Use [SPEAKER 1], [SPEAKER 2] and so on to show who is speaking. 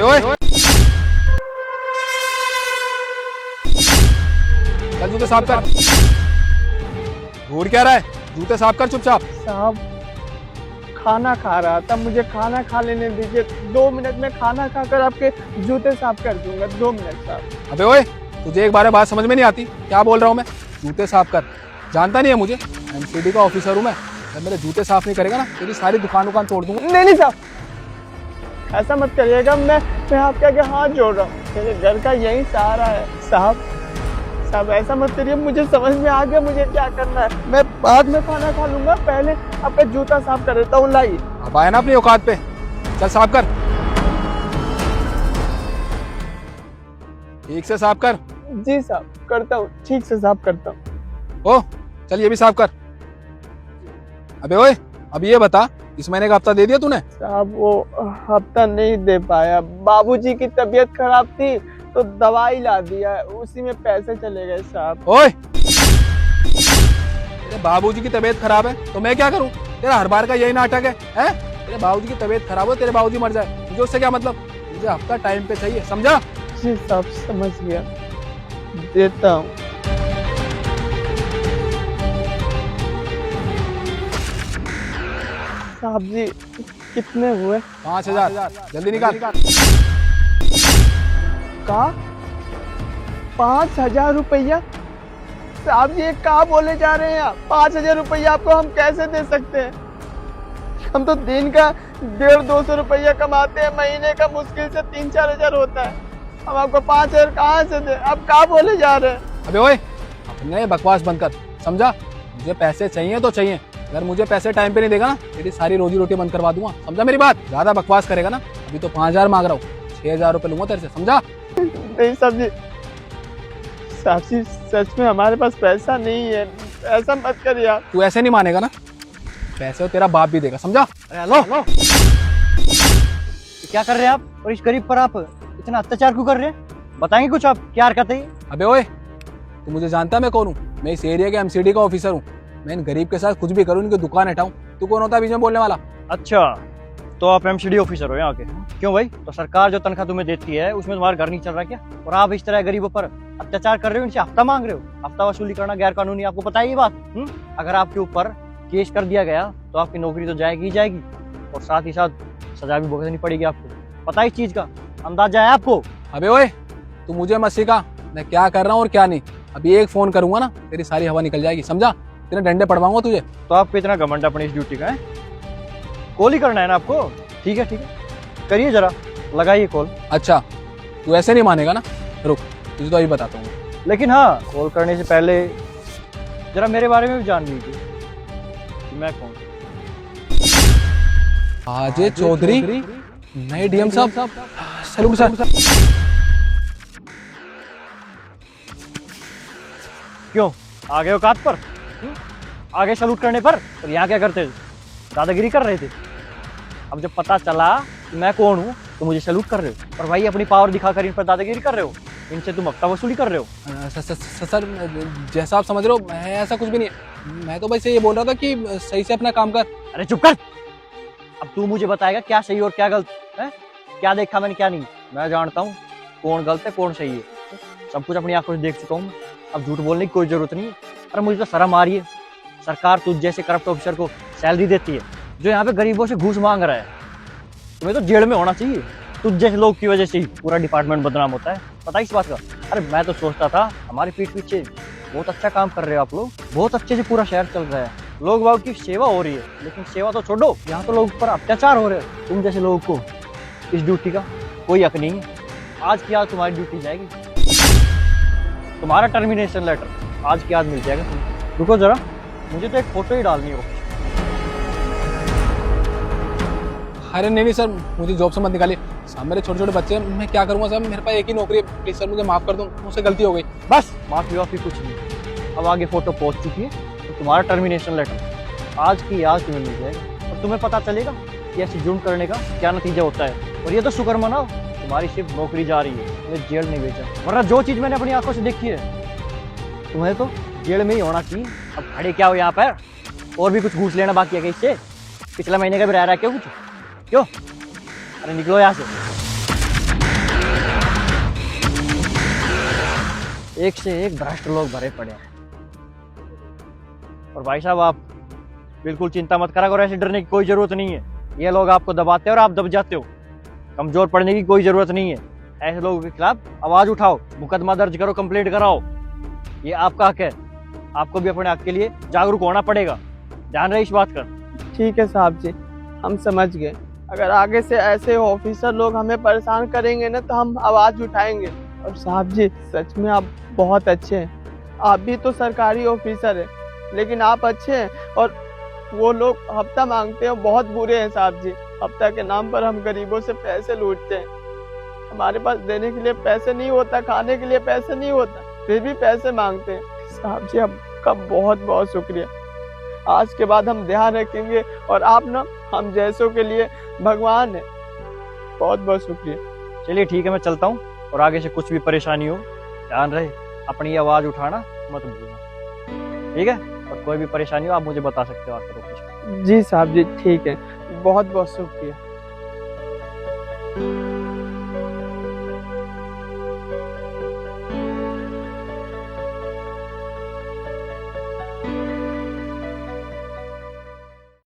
[SPEAKER 1] अबे ओए, चल जूते साफ कर। घूर क्या रहा है? जूते साफ कर चुपचाप।
[SPEAKER 2] साहब खाना खा रहा था, मुझे खाना खा लेने दीजिए। 2 मिनट में खाना खाकर आपके जूते साफ कर दूंगा। 2 मिनट साहब।
[SPEAKER 1] अबे ओए, तुझे एक बार बात समझ में नहीं आती? क्या बोल रहा हूँ मैं? जूते साफ कर। जानता नहीं है मुझे? एमसीडी का ऑफिसर हूँ मैं। जब मेरे जूते साफ नहीं करेगा ना, तेरी सारी दुकान तोड़ दूंगा।
[SPEAKER 2] नहीं साहब, ऐसा मत करिएगा। मैं आपके आगे हाथ जोड़ रहा हूँ। मेरे घर का यही सहारा है साहब। साहब ऐसा मत करिए, मुझे समझ में आ गया मुझे क्या करना है। मैं बाद में खाना खा लूंगा, पहले आपका जूता साफ कर देता हूँ। लाइए।
[SPEAKER 1] अब आया ना अपनी औकात पे, चल साफ कर। ठीक से साफ कर।
[SPEAKER 2] जी साहब, करता हूँ, ठीक से साफ करता हूँ।
[SPEAKER 1] ओ चल ये भी साफ कर। अबे ओए, अब ये बता, इस महीने का हफ्ता दे दिया तूने?
[SPEAKER 2] साहब वो हफ्ता नहीं दे पाया, बाबूजी की तबीयत खराब थी तो दवाई ला दिया, उसी में पैसे चले गए साहब।
[SPEAKER 1] ओए, तेरे बाबूजी की तबीयत खराब है तो मैं क्या करूं? तेरा हर बार का यही नाटक है, हैं? तेरे बाबूजी की तबीयत खराब हो, तेरे बाबूजी मर जाए, मुझे उससे क्या मतलब? मुझे हफ्ता टाइम पे चाहिए, समझा?
[SPEAKER 2] जी साहब, समझ गया, देता हूँ। साहब जी कितने हुए?
[SPEAKER 1] 5,000 जल्दी निकाल।
[SPEAKER 2] का 5,000 रुपया? साहब जी कहाँ बोले जा रहे हैं आप? 5,000 रुपया आपको हम कैसे दे सकते हैं? हम तो दिन का 150-200 रुपया कमाते हैं, महीने का मुश्किल से 3-4 हजार होता है। हम आपको 5,000 कहाँ से दे? आप कहाँ बोले जा रहे हैं?
[SPEAKER 1] अबे ओए, अपने बकवास बंद कर, समझा? मुझे पैसे चाहिए तो चाहिए। अगर मुझे पैसे टाइम पे नहीं देगा ना, तेरी सारी रोजी रोटी बंद करवा दूंगा, समझा मेरी बात? ज्यादा बकवास करेगा ना, अभी तो 5,000 मांग रहा हूँ, 6,000 रुपए लूंगा तेरे से, समझा?
[SPEAKER 2] नहीं साहब जी सच में हमारे पास पैसा नहीं है, ऐसा मत करिए आप।
[SPEAKER 1] तू ऐसे नहीं मानेगा ना, पैसे तेरा बाप भी देगा, समझा?
[SPEAKER 3] अरे हेलो, क्या कर रहे हैं आप? और इस गरीब पर आप इतना अत्याचार क्यों कर रहे हैं? बताएंगे कुछ आप, क्या हरकत है ये?
[SPEAKER 1] अबे ओए, तू मुझे जानता है मैं कौन हूँ? मैं इस एरिया के एमसीडी का ऑफिसर हूँ। मैं इन गरीब के साथ कुछ भी करूँ, इनकी दुकान हटाऊं। तू कौन होता है बीच में बोलने वाला?
[SPEAKER 3] अच्छा, तो आप एमसीडी ऑफिसर हो यहाँ के? क्यों भाई? तो सरकार जो तनख्वाह तुम्हें देती है उसमें तुम्हारा घर नहीं चल रहा क्या? और आप इस तरह गरीबों पर अत्याचार कर रहे हो, इनसे हफ्ता मांग रहे हो? हफ्ता वसूली करना गैर कानूनी, आपको पता है ये बात? अगर आपके ऊपर केस कर दिया गया तो आपकी नौकरी तो जाएगी ही जाएगी, और साथ ही साथ सजा भी भुगतनी पड़ेगी आपको। पता है इस चीज का? अंदाजा है आपको?
[SPEAKER 1] अबे ओए, तू मुझे मत सिखा मैं क्या कर रहा हूँ और क्या नहीं। अभी एक फोन करूंगा ना, तेरी सारी हवा निकल जाएगी, समझा? तेरे डंडे पड़वाऊंगा तुझे।
[SPEAKER 3] तो आपको इतना घमंड अपनी इस ड्यूटी का है? कॉल ही करना है ना आपको? ठीक है करिए, जरा लगाइए कॉल। अच्छा,
[SPEAKER 1] तू ऐसे नहीं मानेगा ना, रुक तुझे तो अभी बताता हूँ।
[SPEAKER 3] लेकिन हाँ, कॉल करने से पहले जरा मेरे बारे में भी जान लीजिए कि मैं कौन।
[SPEAKER 1] अजय चौधरी, नए डीएम साहब, सैल्यूट सर।
[SPEAKER 3] क्यों आ गए औकात पर? आगे सैल्यूट करने पर? और यहाँ क्या करते थे? दादागिरी कर रहे थे? अब जब पता चला कि मैं कौन हूँ तो मुझे सैल्यूट कर रहे हो, और भाई अपनी पावर दिखाकर इन पर दादागिरी कर रहे हो, इनसे तुम हफ्ता वसूली कर रहे हो।
[SPEAKER 1] सर जैसा आप समझ रहे हो, मैं ऐसा कुछ भी नहीं है। मैं तो बस ये बोल रहा था कि सही से अपना काम कर।
[SPEAKER 3] अरे चुप कर! अब तू मुझे बताएगा क्या सही और क्या गलत है? क्या देखा मैंने क्या नहीं? मैं जानता हूँ कौन गलत है कौन सही है, सब कुछ अपनी आंखों से देख चुका हूँ। अब झूठ बोलने की कोई जरूरत नहीं है। अरे मुझे तो शर्म आ रही है, सरकार तुझ जैसे करप्ट ऑफिसर को सैलरी देती है जो यहाँ पे गरीबों से घूस मांग रहा है। तुम्हें तो जेल में होना चाहिए। तुझ जैसे लोग की वजह से ही पूरा डिपार्टमेंट बदनाम होता है, पता है इस बात का? अरे मैं तो सोचता था हमारी पीठ पीछे बहुत अच्छा काम कर रहे हो आप लोग, बहुत अच्छे से पूरा शहर चल रहा है, लोग बाग की सेवा हो रही है, लेकिन सेवा तो छोड़ो, यहाँ तो लोग पर अत्याचार हो रहे हैं। तुम जैसे लोगों को इस ड्यूटी का कोई हक नहीं है। आज की आज तुम्हारी ड्यूटी जाएगी, तुम्हारा टर्मिनेशन लेटर आज की आज मिल जाएगा तुम्हें। रुको जरा, मुझे तो एक फोटो ही डालनी हो।
[SPEAKER 1] अरे नहीं सर, मुझे जॉब से मत निकालिए। साहब मेरे छोटे छोटे बच्चे हैं, मैं क्या करूँगा साहब? मेरे पास एक ही नौकरी है, प्लीज सर मुझे माफ कर दो, मुझसे गलती हो गई।
[SPEAKER 3] बस माफी वाफी कुछ नहीं, अब आगे फोटो पहुंच चुकी है, तो तुम्हारा टर्मिनेशन लेटर आज की आज तुम्हें मिल जाएगा, और तुम्हें पता चलेगा कि ऐसे जुर्म करने का क्या नतीजा होता है। और ये तो शुक्र मनाओ तुम्हारी सिर्फ नौकरी जा रही है, तुम्हें जेल नहीं भेजा, वरना जो चीज मैंने अपनी आंखों से देखी है तुम्हें तो जेल में ही होना चाहिए। अब खड़े क्या हो यहाँ पर? और भी कुछ घूस लेना बाकी है क्या इससे? पिछले महीने का भी रह रहा है क्या कुछ? क्यों? अरे निकलो यहाँ से। एक से एक भ्रष्ट लोग भरे पड़े हैं। और भाई साहब, आप बिल्कुल चिंता मत करा करो, ऐसे डरने की कोई जरूरत नहीं है। ये लोग आपको दबाते हैं और आप दब जाते हो। कमजोर पड़ने की कोई जरूरत नहीं है। ऐसे लोगों के खिलाफ आवाज उठाओ, मुकदमा दर्ज करो, कंप्लेंट कराओ। ये आपका हक है। आपको भी अपने हक के लिए जागरूक होना पड़ेगा। ध्यान रहे इस बात का।
[SPEAKER 2] ठीक है साहब जी, हम समझ गए। अगर आगे से ऐसे ऑफिसर लोग हमें परेशान करेंगे ना तो हम आवाज उठाएंगे। और साहब जी, सच में आप बहुत अच्छे हैं। आप भी तो सरकारी ऑफिसर हैं, लेकिन आप अच्छे हैं। और वो लोग हफ्ता मांगते हैं, बहुत बुरे हैं साहब जी। हफ्ता के नाम पर हम गरीबों से पैसे लूटते हैं। हमारे पास देने के लिए पैसे नहीं होता, खाने के लिए पैसे नहीं होता, फिर भी पैसे मांगते हैं। साहब जी, आपका बहुत बहुत शुक्रिया। आज के बाद हम ध्यान रखेंगे। और आप ना हम जैसों के लिए भगवान है। बहुत बहुत शुक्रिया।
[SPEAKER 3] चलिए ठीक है, मैं चलता हूँ। और आगे से कुछ भी परेशानी हो, ध्यान रहे अपनी आवाज उठाना मत भूलना। ठीक है? और कोई भी परेशानी हो आप मुझे बता सकते हो आकर ऑफिस में।
[SPEAKER 2] जी साहब जी, ठीक है। बहुत बहुत शुक्रिया।